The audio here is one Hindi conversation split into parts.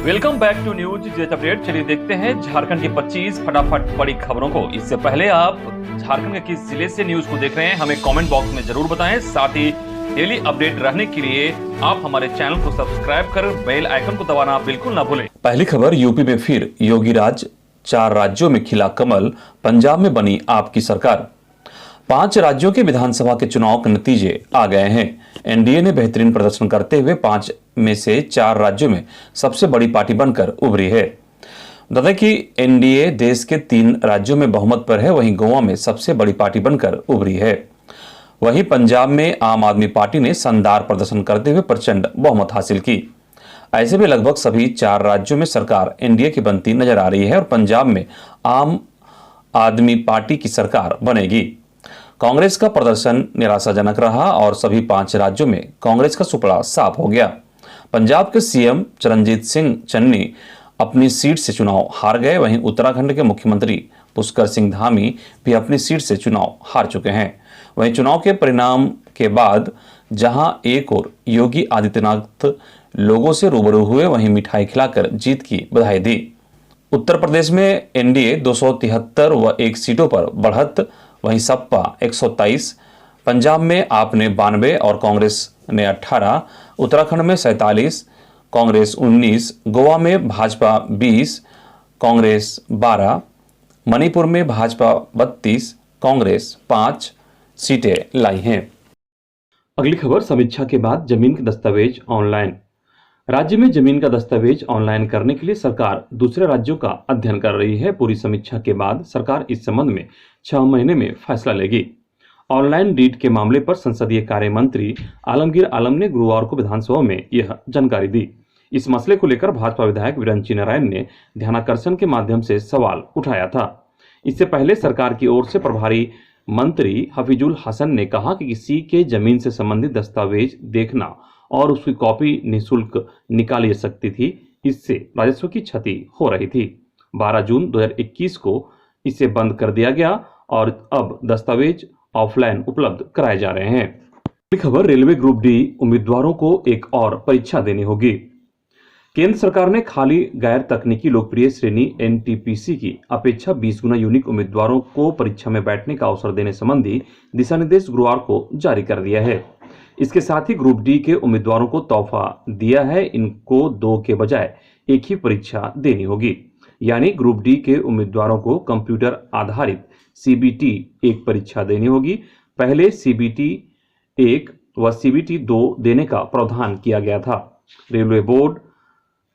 Welcome back to news jet update. चलिए देखते हैं झारखंड की 25 फटाफट बड़ी खबरों को। इससे पहले आप झारखंड के किस जिले से न्यूज को देख रहे हैं हमें कमेंट बॉक्स में जरूर बताएं। साथ ही डेली अपडेट रहने के लिए आप हमारे चैनल को सब्सक्राइब कर बेल आइकन को दबाना बिल्कुल ना भूलें। पहली खबर, यूपी में फिर योगी राज, 4 राज्यों में खिला कमल, पंजाब में बनी आपकी सरकार। 5 राज्यों के विधानसभा के चुनाव के नतीजे आ गए हैं। एनडीए ने बेहतरीन प्रदर्शन करते हुए 5 में से 4 राज्यों में सबसे बड़ी पार्टी बनकर उभरी है। बता दें कि एनडीए देश के 3 राज्यों में बहुमत पर है, वहीं गोवा में सबसे बड़ी पार्टी बनकर उभरी है। वहीं पंजाब में आम आदमी पार्टी ने शानदार प्रदर्शन करते हुए प्रचंड बहुमत हासिल की। ऐसे में लगभग सभी 4 राज्यों में सरकार एनडीए की बनती नजर आ रही है और पंजाब में आम आदमी पार्टी की सरकार बनेगी। कांग्रेस का प्रदर्शन निराशाजनक रहा और सभी 5 राज्यों में कांग्रेस का सुपड़ा साफ हो गया। पंजाब के सीएम चरणजीत सिंह चन्नी अपनी सीट से चुनाव हार गए, वहीं उत्तराखंड के मुख्यमंत्री पुष्कर सिंह धामी भी अपनी सीट से चुनाव हार चुके हैं। वहीं चुनाव के परिणाम के बाद जहां एक और योगी आदित्यनाथ लोगों से रूबरू हुए, वहीं मिठाई खिलाकर जीत की बधाई दी। उत्तर प्रदेश में एनडीए 273 व 1 सीटों पर बढ़त, वहीं सपा 123, पंजाब में आप ने 92 और कांग्रेस ने 18, उत्तराखंड में 47, कांग्रेस 19, गोवा में भाजपा 20, कांग्रेस 12, मणिपुर में भाजपा 32, कांग्रेस 5 सीटें लाई हैं। अगली खबर, समीक्षा के बाद जमीन के दस्तावेज ऑनलाइन। राज्य में जमीन का दस्तावेज ऑनलाइन करने के लिए सरकार दूसरे राज्यों का अध्ययन कर रही है। पूरी समीक्षा के बाद सरकार इस संबंध में 6 महीने में फैसला लेगी। ऑनलाइन डीड के मामले पर संसदीय कार्य मंत्री आलमगीर आलम ने गुरुवार को विधानसभा में यह जानकारी दी। इस मसले को लेकर भाजपा विधायक वीरेंद्र नारायण ने ध्यानाकर्षण के माध्यम से सवाल उठाया था। इससे पहले सरकार की ओर से प्रभारी मंत्री हफीजुल हसन ने कहा कि किसी के जमीन से संबंधित दस्तावेज देखना और उसकी कॉपी निःशुल्क निकाली जा सकती थी, इससे राजस्व की क्षति हो रही थी। 12 जून 2021 को इसे बंद कर दिया गया और अब दस्तावेज ऑफलाइन उपलब्ध कराए जा रहे हैं। अगली खबर, रेलवे ग्रुप डी उम्मीदवारों को एक और परीक्षा देनी होगी। केंद्र सरकार ने खाली गैर तकनीकी लोकप्रिय श्रेणी एनटीपीसी की अपेक्षा 20 गुना यूनिक उम्मीदवारों को परीक्षा में बैठने का अवसर देने संबंधी दिशा निर्देश गुरुवार को जारी कर दिया है। इसके साथ ही ग्रुप डी के उम्मीदवारों को तोहफा दिया है। इनको 2 के बजाय एक ही परीक्षा देनी होगी, यानी ग्रुप डी के उम्मीदवारों को कंप्यूटर आधारित सीबीटी 1 परीक्षा देनी होगी। पहले सीबीटी 1 व सीबीटी 2 देने का प्रावधान किया गया था। रेलवे बोर्ड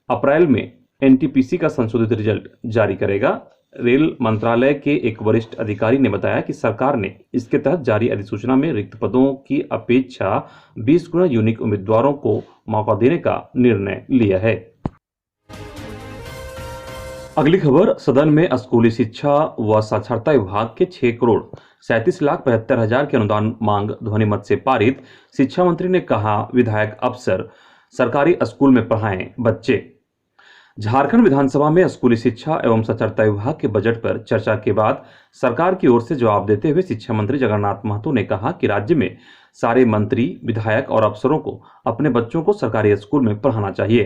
अप्रैल में एनटीपीसी का संशोधित रिजल्ट जारी करेगा। रेल मंत्रालय के एक वरिष्ठ अधिकारी ने बताया कि सरकार ने इसके तहत जारी अधिसूचना में रिक्त पदों की अपेक्षा 20 गुना यूनिक उम्मीदवारों को मौका देने का निर्णय लिया है। अगली खबर, सदन में स्कूली शिक्षा व साक्षरता विभाग के 6,37,75,000 के अनुदान मांग ध्वनिमत से पारित। शिक्षा मंत्री ने कहा, विधायक अफसर सरकारी स्कूल में पढ़ाएं बच्चे। झारखंड विधानसभा में स्कूली शिक्षा एवं साक्षरता विभाग के बजट पर चर्चा के बाद सरकार की ओर से जवाब देते हुए शिक्षा मंत्री जगन्नाथ महतो ने कहा कि राज्य में सारे मंत्री, विधायक और अफसरों को अपने बच्चों को सरकारी स्कूल में पढ़ाना चाहिए,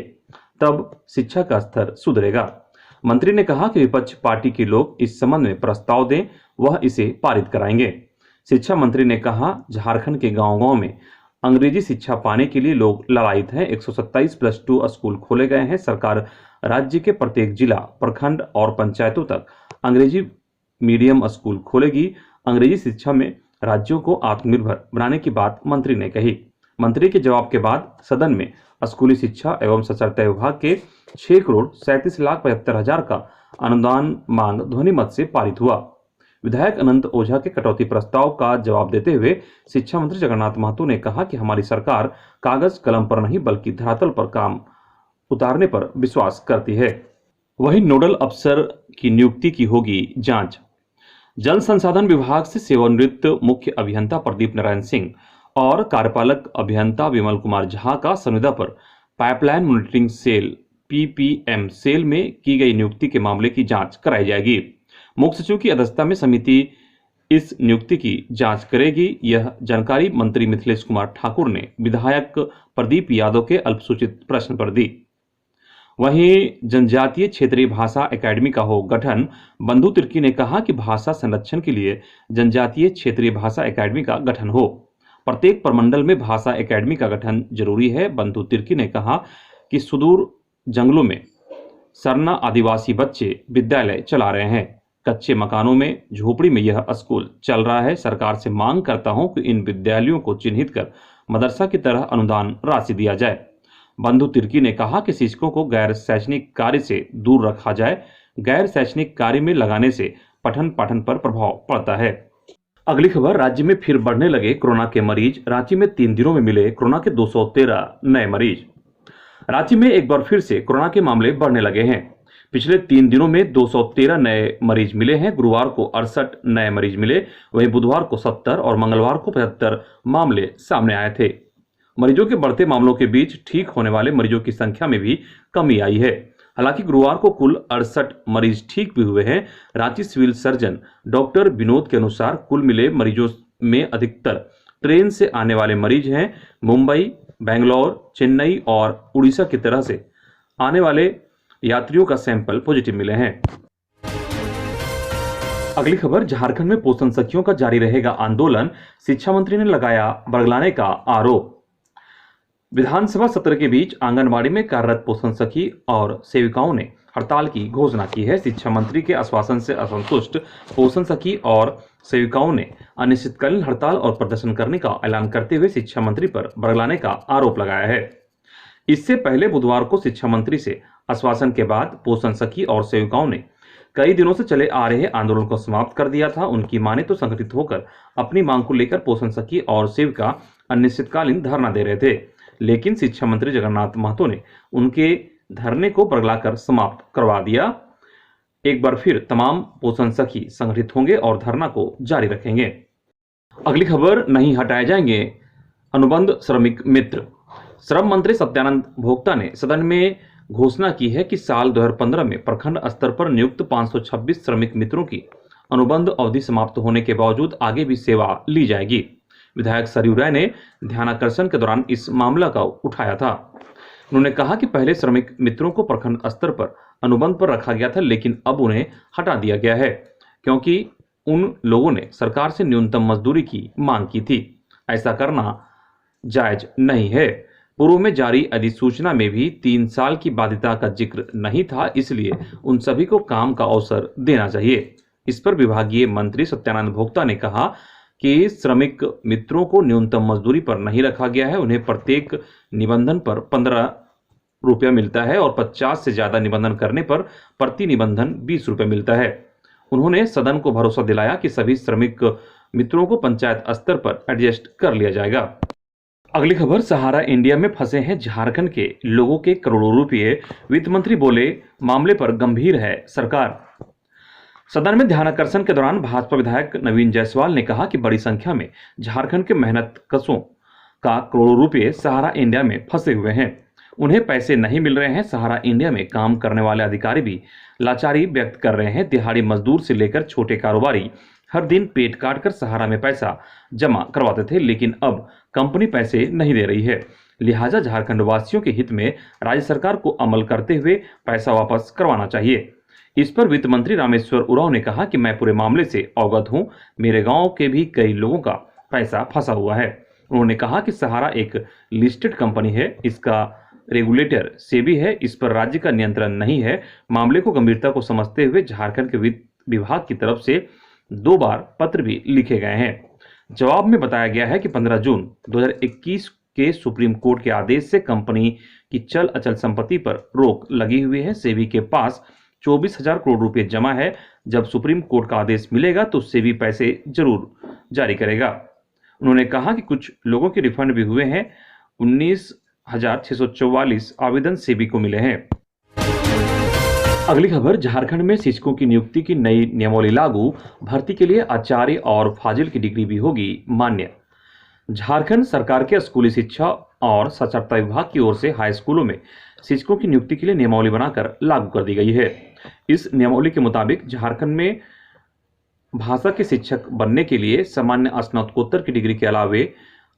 तब शिक्षा का स्तर सुधरेगा। मंत्री ने कहा कि विपक्ष पार्टी के लोग इस संबंध में प्रस्ताव दें, वह इसे पारित कराएंगे। शिक्षा मंत्री ने कहा, झारखंड के गांव-गांव में अंग्रेजी शिक्षा पाने के लिए लोग ललायित हैं। 127+2 स्कूल खोले गए हैं। सरकार राज्य के प्रत्येक जिला, प्रखंड और पंचायतों तक अंग्रेजी मीडियम स्कूल खोलेगी। अंग्रेजी शिक्षा में राज्यों को आत्मनिर्भर बनाने की बात मंत्री ने कही। मंत्री के जवाब के बाद सदन में स्कूली शिक्षा एवं साक्षरता विभाग के 6,37,75,000 का अनुदान मांग ध्वनिमत से पारित हुआ। विधायक अनंत ओझा के कटौती प्रस्ताव का जवाब देते हुए शिक्षा मंत्री जगन्नाथ महतो ने कहा कि हमारी सरकार कागज कलम पर नहीं बल्कि धरातल पर काम उतारने पर विश्वास करती है। वहीं नोडल अफसर की नियुक्ति की होगी जांच। जल संसाधन विभाग से सेवानिवृत्त मुख्य अभियंता प्रदीप नारायण सिंह और कार्यपालक अभियंता विमल कुमार झा का संविदा पर pipeline monitoring cell PPM cell में की गई नियुक्ति के मामले की जांच कराई जाएगी। मुख्य सचिव की अध्यक्षता में समिति इस नियुक्ति की जांच करेगी। यह जानकारी मंत्री मिथिलेश कुमार ठाकुर ने विधायक प्रदीप यादव के अल्पसूचित प्रश्न पर दी। वहीं जनजातीय क्षेत्रीय भाषा एकेडमी का हो गठन। बंधु तिर्की ने कहा कि भाषा संरक्षण के लिए जनजातीय क्षेत्रीय भाषा एकेडमी का गठन हो। प्रत्येक प्रमंडल में भाषा एकेडमी का गठन जरूरी है। बंधु तिर्की ने कहा कि सुदूर जंगलों में सरना आदिवासी बच्चे विद्यालय चला रहे हैं। कच्चे मकानों में, झोपड़ी में यह स्कूल चल रहा है। सरकार से मांग करता हूं कि इन विद्यालयों को चिन्हित कर मदरसा की तरह अनुदान राशि दिया जाए। बंधु तिर्की ने कहा कि शिक्षकों को गैर शैक्षणिक कार्य से दूर रखा जाए। गैर शैक्षणिक कार्य में लगाने से पठन पाठन पर प्रभाव पड़ता है। अगली खबर, राज्य में फिर बढ़ने लगे कोरोना के मरीज। रांची में 3 दिनों में मिले कोरोना के 213 नए मरीज। रांची में एक बार फिर से कोरोना के मामले बढ़ने लगे हैं। पिछले 3 दिनों में 213 नए मरीज मिले हैं। गुरुवार को 68 नए मरीज मिले, वहीं बुधवार को 70 और मंगलवार को 75 मामले सामने आए थे। मरीजों के बढ़ते मामलों के बीच ठीक होने वाले मरीजों की संख्या में भी कमी आई है। हालांकि गुरुवार को कुल 68 मरीज ठीक भी हुए हैं। Ranchi civil surgeon doctor Vinod के अनुसार कुल मिले मरीजों में अधिकतर ट्रेन से आने वाले मरीज हैं। मुंबई, बेंगलोर, चेन्नई और उड़ीसा की तरह से आने वाले यात्रियों का सैंपल पॉजिटिव मिले हैं। अगली खबर, झारखंड में पोषण सखियों का जारी रहेगा आंदोलन। शिक्षा मंत्री ने लगाया बरगलाने का आरोप। विधानसभा सत्र के बीच आंगनबाड़ी में कार्यरत पोषण सखी और सेविकाओं ने हड़ताल की घोषणा की है। शिक्षा मंत्री के आश्वासन से असंतुष्ट पोषण सखी और सेविकाओं ने अनिश्चितकालीन हड़ताल और प्रदर्शन करने का ऐलान करते हुए शिक्षा मंत्री पर बरगलाने का आरोप लगाया है। इससे पहले बुधवार को शिक्षा मंत्री से आश्वासन के बाद पोषण सखी और सेविकाओं ने कई दिनों से चले आ रहे आंदोलन को समाप्त कर दिया था। उनकी माने तो संगठित होकर अपनी मांग को लेकर पोषण सखी और सेविका अनिश्चितकालीन धरना दे रहे थे, लेकिन शिक्षा मंत्री जगन्नाथ महतो ने उनके धरने को बरगलाकर समाप्त करवा दिया। एक बार फिर तमाम पोषण सखी संगठित होंगे और धरना को जारी रखेंगे। अगली खबर, नहीं हटाए जाएंगे अनुबंध श्रमिक मित्र। श्रम मंत्री सत्यानंद भोक्ता ने सदन में घोषणा की है कि साल 2015 में प्रखंड स्तर पर नियुक्त 526 श्रमिक मित्रों की अनुबंध अवधि समाप्त होने के बावजूद आगे भी सेवा ली जाएगी। विधायक सरयू राय ने ध्यानाकर्षण के दौरान इस मामला का उठाया था। उन्होंने कहा कि पहले श्रमिक मित्रों को प्रखंड स्तर पर अनुबंध पर रखा गया था, लेकिन अब उन्हें हटा दिया गया है क्योंकि उन लोगों ने सरकार से न्यूनतम मजदूरी की मांग की थी। ऐसा करना जायज नहीं है। पूर्व में जारी अधिसूचना में भी 3 साल की बाध्यता का जिक्र नहीं था, इसलिए उन सभी को काम का अवसर देना चाहिए। इस पर विभागीय मंत्री सत्यानंद भोक्ता ने कहा कि श्रमिक मित्रों को न्यूनतम मजदूरी पर नहीं रखा गया है। उन्हें प्रत्येक निबंधन पर 15 रुपया मिलता है और 50 से ज्यादा निबंधन करने पर प्रति निबंधन 20 रुपये मिलता है। उन्होंने सदन को भरोसा दिलाया कि सभी श्रमिक मित्रों को पंचायत स्तर पर एडजस्ट कर लिया जाएगा। अगली खबर, सहारा इंडिया में फंसे हैं झारखंड के लोगों के करोड़ों रुपये। वित्त मंत्री बोले, मामले पर गंभीर है सरकार। सदन में ध्यानाकर्षण के दौरान भाजपा विधायक नवीन जायसवाल ने कहा कि बड़ी संख्या में झारखंड के मेहनत कशों का करोड़ों रुपये सहारा इंडिया में फंसे हुए हैं। उन्हें पैसे नहीं मिल रहे हैं। सहारा इंडिया में काम करने वाले अधिकारी भी लाचारी व्यक्त कर रहे हैं। दिहाड़ी मजदूर से लेकर छोटे कारोबारी हर दिन पेट काट कर सहारा में पैसा जमा करवाते थे, लेकिन अब कंपनी पैसे नहीं दे रही है। लिहाजा झारखंड वासियों के हित में राज्य सरकार को अमल करते हुए पैसा वापस करवाना चाहिए। इस पर वित्त मंत्री रामेश्वर उरांव ने कहा कि मैं पूरे मामले से अवगत हूं। मेरे गांव के भी कई लोगों का पैसा फंसा हुआ है। उन्होंने कहा कि सहारा एक लिस्टेड कंपनी है, इसका रेगुलेटर सेबी है, इस पर राज्य का नियंत्रण नहीं है। मामले को गंभीरता को समझते हुए झारखंड के वित्त विभाग की तरफ से 2 बार पत्र भी लिखे गए हैं। जवाब में बताया गया है कि 15 जून 2021 के सुप्रीम कोर्ट के आदेश से कंपनी की चल अचल संपत्ति पर रोक लगी हुई है। सेबी के पास 24,000 करोड़ रुपए जमा है। जब सुप्रीम कोर्ट का आदेश मिलेगा तो सेबी पैसे जरूर जारी करेगा। उन्होंने कहा कि कुछ लोगों के रिफंड भी हुए हैं। 19,644 आवेदन सेबी को मिले हैं। अगली खबर, झारखंड में शिक्षकों की नियुक्ति की नई नियमावली लागू। भर्ती के लिए आचार्य और फाजिल की डिग्री भी होगी मान्य। झारखंड सरकार के स्कूली शिक्षा और साक्षरता विभाग की ओर से हाई स्कूलों में शिक्षकों की नियुक्ति के लिए नियमावली बनाकर लागू कर दी गई है। इस नियमावली के मुताबिक झारखंड में भाषा के शिक्षक बनने के लिए सामान्य स्नातकोत्तर की डिग्री के अलावे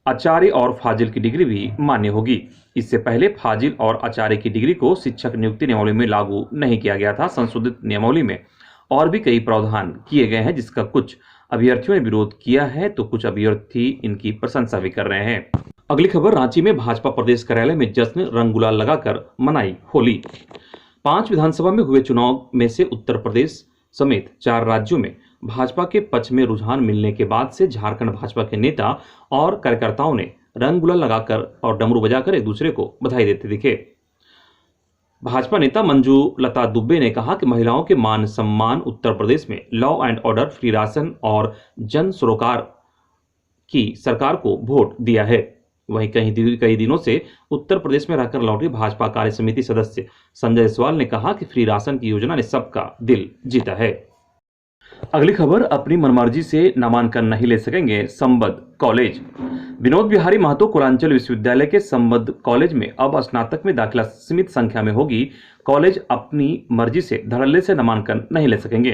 आचार्य और फाजिल की डिग्री भी मान्य होगी। इससे पहले फाजिल और आचार्य की डिग्री को शिक्षक नियुक्ति नियमावली में लागू नहीं किया गया था। संशोधित नियमावली में और भी कई प्रावधान किए गए हैं, जिसका कुछ अभ्यर्थियों ने विरोध किया है तो कुछ अभ्यर्थी इनकी प्रशंसा भी कर रहे हैं। अगली खबर, रांची में भाजपा प्रदेश कार्यालय में जश्न, रंग गुलाल लगाकर मनाई होली। 5 विधानसभा में हुए चुनाव में से उत्तर प्रदेश समेत 4 राज्यों में भाजपा के पक्ष में रुझान मिलने के बाद से झारखंड भाजपा के नेता और कार्यकर्ताओं ने रंग गुलाल लगाकर और डमरू बजाकर एक दूसरे को बधाई देते दिखे। भाजपा नेता मंजू लता दुबे ने कहा कि महिलाओं के मान सम्मान, उत्तर प्रदेश में law and order, free ration और जन सरोकार की सरकार को वोट दिया है। वहीं कई दिनों से उत्तर प्रदेश में रहकर लौटे भाजपा कार्य समिति सदस्य संजय जायसवाल ने कहा कि फ्री राशन की योजना ने सबका दिल जीता है। अगली खबर, अपनी मनमर्जी से नामांकन नहीं ले सकेंगे संबद्ध कॉलेज। विनोद बिहारी महतो कुलांचल विश्वविद्यालय के संबद्ध कॉलेज में अब स्नातक में दाखिला सीमित संख्या में होगी। कॉलेज अपनी मर्जी से धड़ल्ले से नामांकन नहीं ले सकेंगे।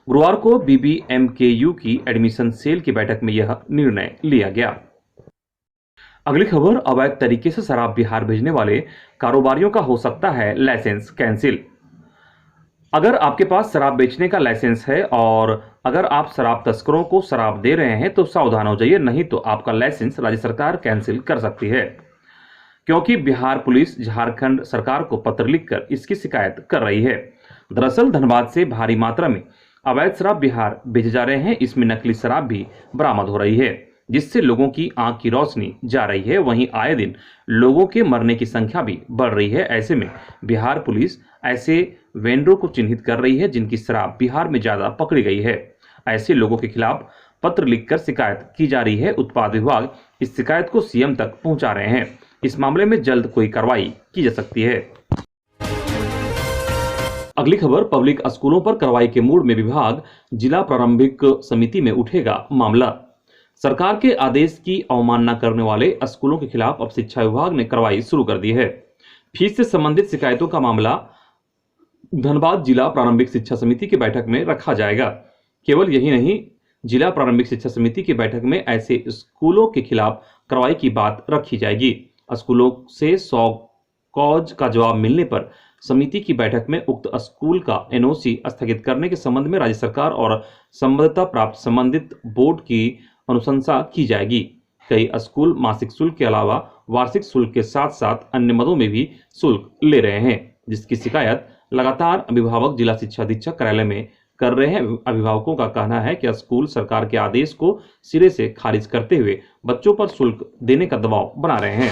गुरुवार को BBMKU की एडमिशन सेल की बैठक में यह निर्णय लिया गया। अगली खबर, अवैध तरीके से शराब बिहार भेजने वाले कारोबारियों का हो सकता है लाइसेंस कैंसिल। अगर आपके पास शराब बेचने का लाइसेंस है और अगर आप शराब तस्करों को शराब दे रहे हैं तो सावधान हो जाइए, नहीं तो आपका लाइसेंस राज्य सरकार कैंसिल कर सकती है। क्योंकि बिहार पुलिस झारखंड सरकार को पत्र लिखकर इसकी शिकायत कर रही है। दरअसल धनबाद से भारी मात्रा में अवैध शराब बिहार भेजे जा रहे हैं। इसमें नकली शराब भी बरामद हो रही है, जिससे लोगों की आंख की रोशनी जा रही है। वहीं आए दिन लोगों के मरने की संख्या भी बढ़ रही है। ऐसे में बिहार पुलिस ऐसे वेंडरों को चिन्हित कर रही है जिनकी शराब बिहार में ज्यादा पकड़ी गई है। ऐसे लोगों के खिलाफ पत्र लिखकर शिकायत की जा रही है। उत्पाद विभाग इस शिकायत को CM तक पहुंचा रहे हैं। इस मामले में जल्द कोई कार्रवाई की जा सकती है। अगली खबर, पब्लिक स्कूलों पर कार्रवाई के मूड में विभाग, जिला प्रारंभिक समिति में उठेगा मामला। सरकार के आदेश की अवमानना करने वाले स्कूलों के खिलाफ अब शिक्षा विभाग ने कार्रवाई शुरू कर दी है। फीस से संबंधित शिकायतों का मामला धनबाद जिला प्रारंभिक शिक्षा समिति की बैठक में रखा जाएगा। केवल यही नहीं, जिला प्रारंभिक शिक्षा समिति की बैठक में ऐसे स्कूलों के खिलाफ कार्रवाई की बात रखी जाएगी। स्कूलों से 100 कॉज का जवाब मिलने पर समिति की बैठक में उक्त स्कूल का NOC स्थगित करने के संबंध में राज्य सरकार और संबद्धता प्राप्त संबंधित बोर्ड की अनुशंसा की जाएगी। कई स्कूल मासिक शुल्क के अलावा वार्षिक शुल्क के साथ साथ अन्य मदों में भी शुल्क ले रहे हैं, जिसकी शिकायत लगातार अभिभावक जिला शिक्षा अधीक्षक कार्यालय में कर रहे हैं। अभिभावकों का कहना है कि स्कूल सरकार के आदेश को सिरे से खारिज करते हुए बच्चों पर शुल्क देने का दबाव बना रहे हैं।